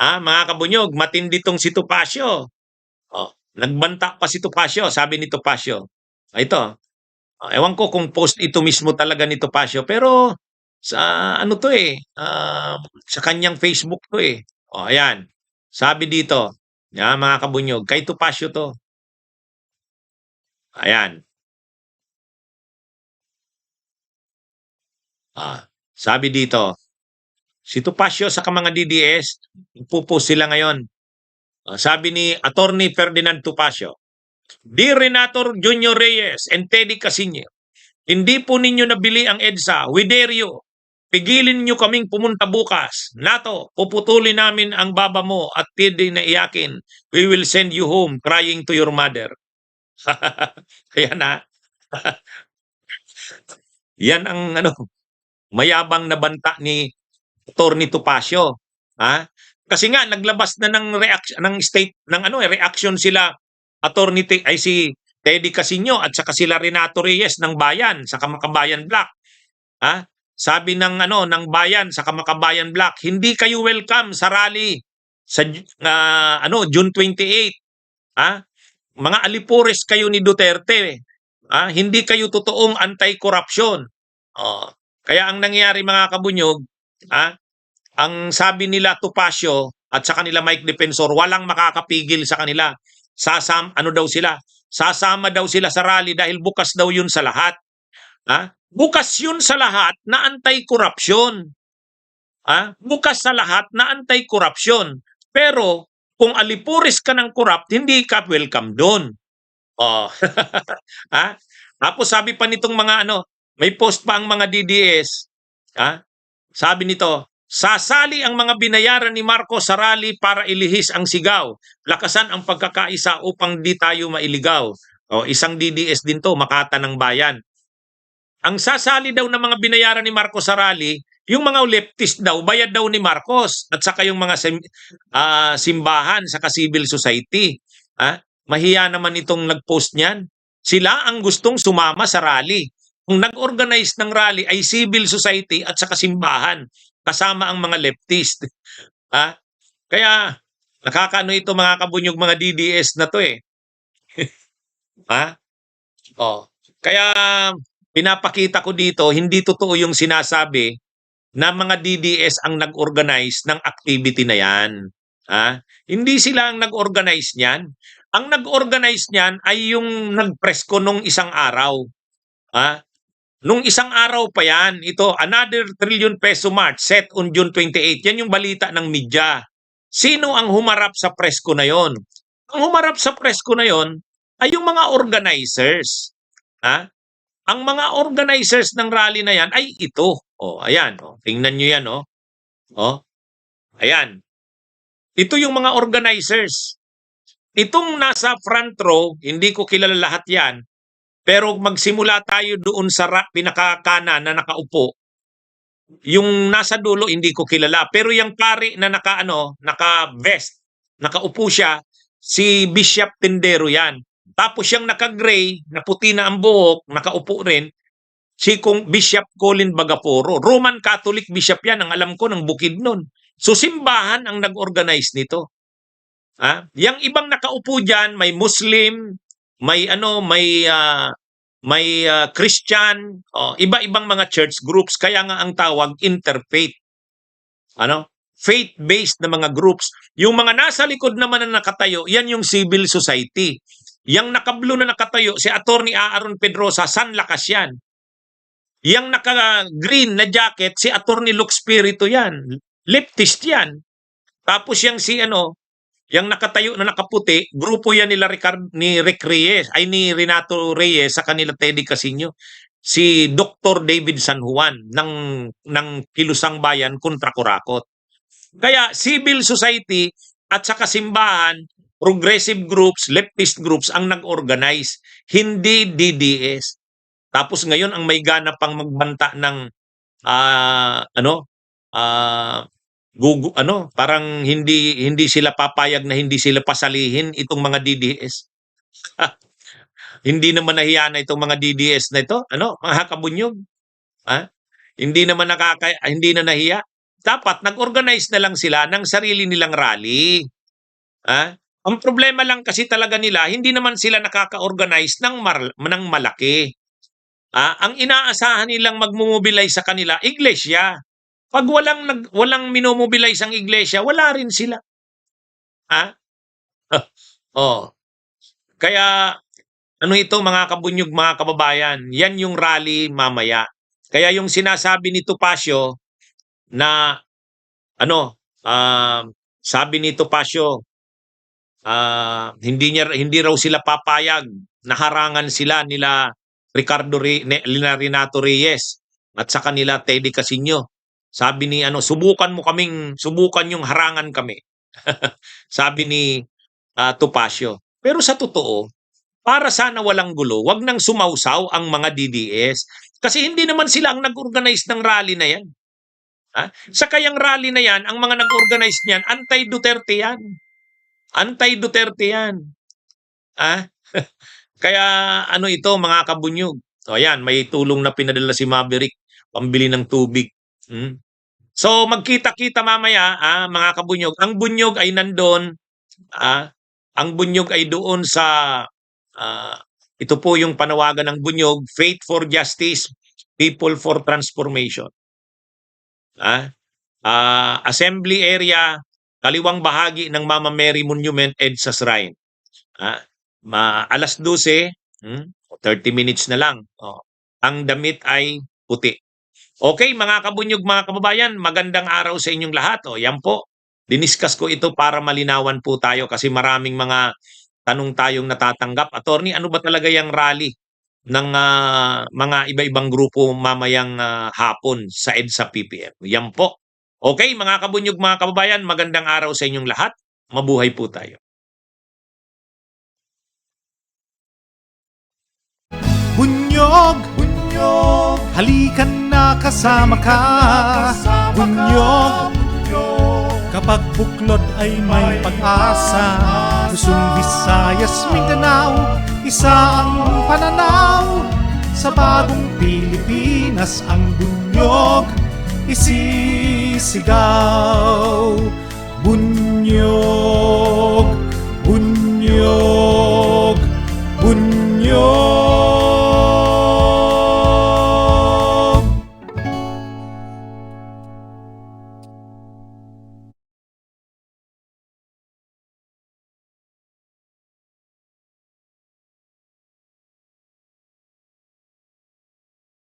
Mga kabunyog, matindi tong si Topacio. Nagbanta pa si Topacio, sabi ni Topacio. Ito, ewan ko kung post ito mismo talaga ni Topacio, pero sa ano to sa kanyang Facebook to eh. Ayan. Sabi dito, mga kabunyog, kay Topacio to. Ayan. Sabi dito, si Topacio sa mga DDS, pupost sila ngayon. Sabi ni Attorney Ferdinand Topacio, Dear Renator Junior Reyes and Teddy Casino, hindi po ninyo nabili ang EDSA. We dare you. Pigilin nyo kaming pumunta bukas. NATO, puputulin namin ang baba mo at Teddy na iyakin. We will send you home crying to your mother. Kaya na. Yan ang mayabang na banta ni Attorney Topacio. Kasi nga naglabas na ng reaction ng state ng reaction sila Attorney si Teddy Casino at saka sila Renato Reyes ng Bayan sa Kamakabayan Black. Sabi ng ng Bayan sa Kamakabayan Black, hindi kayo welcome sa rally sa June 28. Mga alipores kayo ni Duterte. Hindi kayo totoong anti-corruption. Kaya ang nangyari mga kabunyog, ang sabi nila Topacio at sa kanila Mike Defensor, walang makakapigil sa kanila. Sasama daw sila sa rally dahil bukas daw yun sa lahat. Bukas yun sa lahat na anti-corruption. Bukas sa lahat na anti-corruption. Pero kung alipuris ka ng corrupt, hindi ka welcome doon. Tapos sabi pa nitong mga may post pa ang mga DDS. Sabi nito, sasali ang mga binayaran ni Marcos sa rally para ilihis ang sigaw. Lakasan ang pagkakaisa upang di tayo mailigaw. Isang DDS din to, Makata ng Bayan. Ang sasali daw ng mga binayaran ni Marcos sa rally, yung mga leftist daw, bayad daw ni Marcos at saka yung mga simbahan sa civil society. Mahiya naman itong nag-post niyan. Sila ang gustong sumama sa rally. Kung nag-organize ng rally ay civil society at saka simbahan kasama ang mga leftist. Kaya nakakaano ito mga kabunyog mga DDS na to eh. Kaya pinapakita ko dito, hindi totoo yung sinasabi na mga DDS ang nag-organize ng activity na yan. Hindi sila ang nag-organize niyan. Ang nag-organize niyan ay yung nag-presko nung isang araw. Nung isang araw pa yan, ito, another trillion peso march set on June 28. Yan yung balita ng media. Sino ang humarap sa presko na yon? Ang humarap sa presko na yon ay yung mga organizers. Ang mga organizers ng rally na yan ay ito. Ayan. Tingnan nyo yan. Ayan. Ito yung mga organizers. Itong nasa front row, hindi ko kilala lahat yan. Pero magsimula tayo doon sa pinakakanan na nakaupo. Yung nasa dulo, hindi ko kilala. Pero yung pari na naka-vest, nakaupo siya, si Bishop Tindero yan. Tapos yung naka-gray, na puti na ang buhok, nakaupo rin, si Bishop Colin Bagaporo. Roman Catholic Bishop yan, ang alam ko, ng Bukidnon. So simbahan ang nag-organize nito. Yang ibang nakaupo diyan, may Muslim, may Christian, iba-ibang mga church groups, kaya nga ang tawag interfaith. Faith-based na mga groups. Yung mga nasa likod naman na nakatayo, yan yung civil society. Yang naka-blue na nakatayo, si Attorney Aaron Pedrosa, San Lakas yan. Yang naka-green na jacket, si Attorney Lux Spirito yan. Leftist yan. Tapos yung yung nakatayo na nakaputi, grupo yan ni Rick Reyes, ay ni Renato Reyes sa kanila Teddy Casino. Si Dr. David San Juan ng Kilusang Bayan kontra Kurakot. Kaya civil society at saka simbahan, progressive groups, leftist groups ang nag-organize, hindi DDS. Tapos ngayon ang may gana pang magbanta ng parang hindi sila papayag na hindi sila pasalihin itong mga DDS. Hindi naman nahiya na itong mga DDS na ito, mga kabunyog. Hindi naman hindi na nahiya. dapat nag-organize na lang sila ng sarili nilang rally. Ang problema lang kasi talaga nila, hindi naman sila nakaka-organize ng malaki. Ang inaasahan nilang magmobilize sa kanila, iglesia. Pag walang minomobilize ang iglesia, wala rin sila. Oh. Kaya ano ito mga kabunyog, mga kababayan, yan yung rally mamaya. Kaya yung sinasabi ni Topacio na sabi ni Topacio, hindi raw sila papayag na harangan sila nila Renato Reyes at sa kanila Teddy Casino. Sabi ni subukan yung harangan kami. Sabi ni Topacio. Pero sa totoo, para sana walang gulo, wag nang sumausaw ang mga DDS kasi hindi naman sila ang nag-organize ng rally na yan. Sa kayang rally na yan, ang mga nag-organize niyan, anti-Duterte yan. Anti-Duterte yan. Kaya ito mga kabunyog. So ayan, may tulong na pinadala si Maverick, pambili ng tubig. So magkita-kita mamaya mga kabunyog. Ang bunyog ay nandoon. Ang bunyog ay doon sa ito po yung panawagan ng bunyog, Faith for Justice, People for Transformation. Assembly area, kaliwang bahagi ng Mama Mary Monument, EDSA Shrine. Alas 12, 30 minutes na lang. Ang damit ay puti. Okay, mga kabunyog, mga kababayan, magandang araw sa inyong lahat. Yan po, diniscuss ko ito para malinawan po tayo kasi maraming mga tanong tayong natatanggap. Attorney, ano ba talaga yung rally ng mga iba-ibang grupo mamayang hapon sa EDSA PPM? Yan po. Okay, mga kabunyog, mga kababayan, magandang araw sa inyong lahat. Mabuhay po tayo. Bunyog, bunyog, halikan na kasama ka. Bunyog, kapag buklod ay may pag-asa. Luzon, Visayas, Mindanao, isa ang pananaw. Sa bagong Pilipinas ang bunyog isisigaw. Bunyog, bunyog.